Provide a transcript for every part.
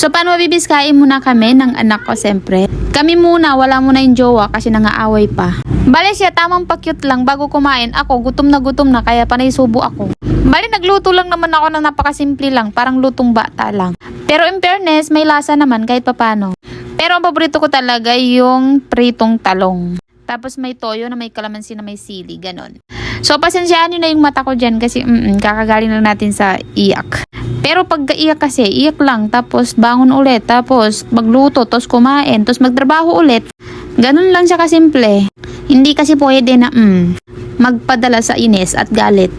So, paano mabibis? Kain muna kami ng anak ko, siyempre. Kami muna, wala muna yung jowa kasi nangaaway pa. Bale siya, tamang pa-cute lang bago kumain. Ako, gutom na kaya panay subo ako. Bale, nagluto lang naman ako na napakasimple lang, parang lutong bata lang. Pero in fairness, may lasa naman kahit papano. Pero ang paborito ko talaga yung pritong talong. Tapos may toyo na may kalamansi na may sili, ganon. So, pasensyaan nyo na yung mata ko dyan kasi kakagaling lang natin sa iyak. Pero pag iyak kasi, iyak lang, tapos bangon ulit, tapos magluto, tapos kumain, tapos magtrabaho ulit. Ganun lang siya kasimple. Hindi kasi pwede na magpadala sa inis at galit.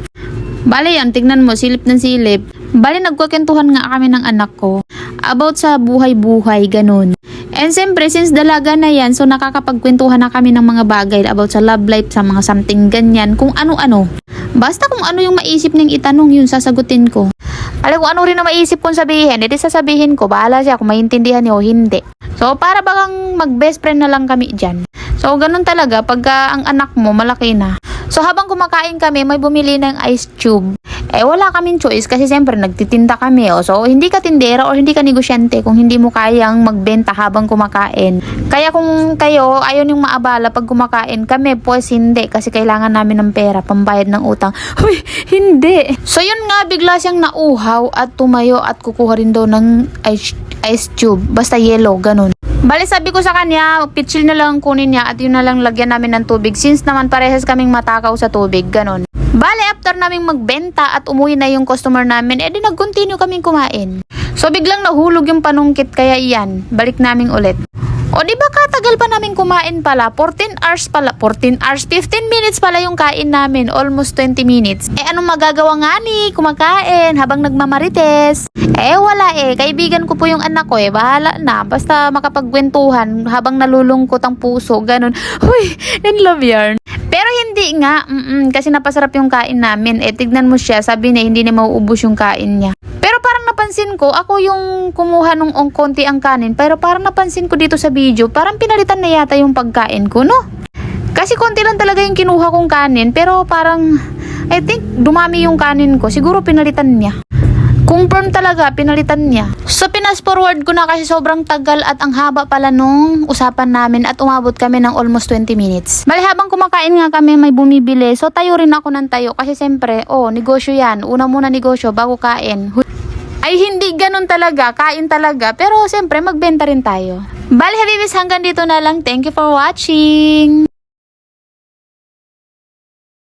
Bale yan, tignan mo, silip ng silip. Bale, nagkukwentuhan nga kami ng anak ko about sa buhay-buhay, ganun. And siyempre, since dalaga na yan, so nakakapagkwentuhan na kami ng mga bagay about sa love life, sa mga something ganyan, kung ano-ano. Basta kung ano yung maisip niyang itanong, yun sasagutin ko. Alam kung ano rin na maisip kong sabihin, edi sasabihin ko, bahala siya kung maintindihan niya o hindi. So, para bagang mag-best friend na lang kami dyan. So, ganun talaga pag ang anak mo malaki na. So, habang kumakain kami, may bumili ng ice tube. Wala kaming choice kasi siyempre nagtitinda kami. So, hindi ka tindera o hindi ka negosyante kung hindi mo kayang magbenta habang kumakain. Kaya kung kayo ayaw niyong maabala pag kumakain, kami pues hindi kasi kailangan namin ng pera, pambayad ng utang. Huy, hindi. So, yun nga, bigla siyang nauhaw at tumayo at kukuha rin daw ng ice tube. Basta yellow, ganun. Bale, sabi ko sa kanya, pitchil na lang kunin niya at yun na lang lagyan namin ng tubig since naman parehas kaming matakaw sa tubig, ganun. Bale, after naming magbenta at umuwi na yung customer namin, edi nag-continue kaming kumain. So, biglang nahulog yung panungkit kaya iyan, balik namin ulit. O, di ba katagal pa namin kumain pala? 14 hours pala. 14 hours, 15 minutes pala yung kain namin. Almost 20 minutes. Anong magagawa nga ni? Kumakain habang nagmamarites. Wala Kaibigan ko po yung anak ko Bahala na. Basta makapagkwentuhan habang nalulungkot ang puso. Ganun. Huy, in love yarn. Pero hindi nga. Kasi napasarap yung kain namin. Tignan mo siya. Sabi niya, hindi na mauubos yung kain niya. Pero parang napansin ko, ako yung kumuha nung konti ang kanin. Pero parang napansin ko dito sa video, parang pinalitan na yata yung pagkain ko, no? Kasi konti lang talaga yung kinuha kong kanin. Pero parang, I think, dumami yung kanin ko. Siguro pinalitan niya. Confirm talaga, pinalitan niya. So, pinas forward ko na kasi sobrang tagal at ang haba pala nung usapan namin at umabot kami ng almost 20 minutes. Bali, habang kumakain nga kami, may bumibili. So, tayo rin ako ng tayo kasi siyempre, negosyo yan. Una muna negosyo bago kain. Ay, hindi ganun talaga. Kain talaga. Pero, siyempre, magbenta rin tayo. Bali, Habibis, hanggang dito na lang. Thank you for watching.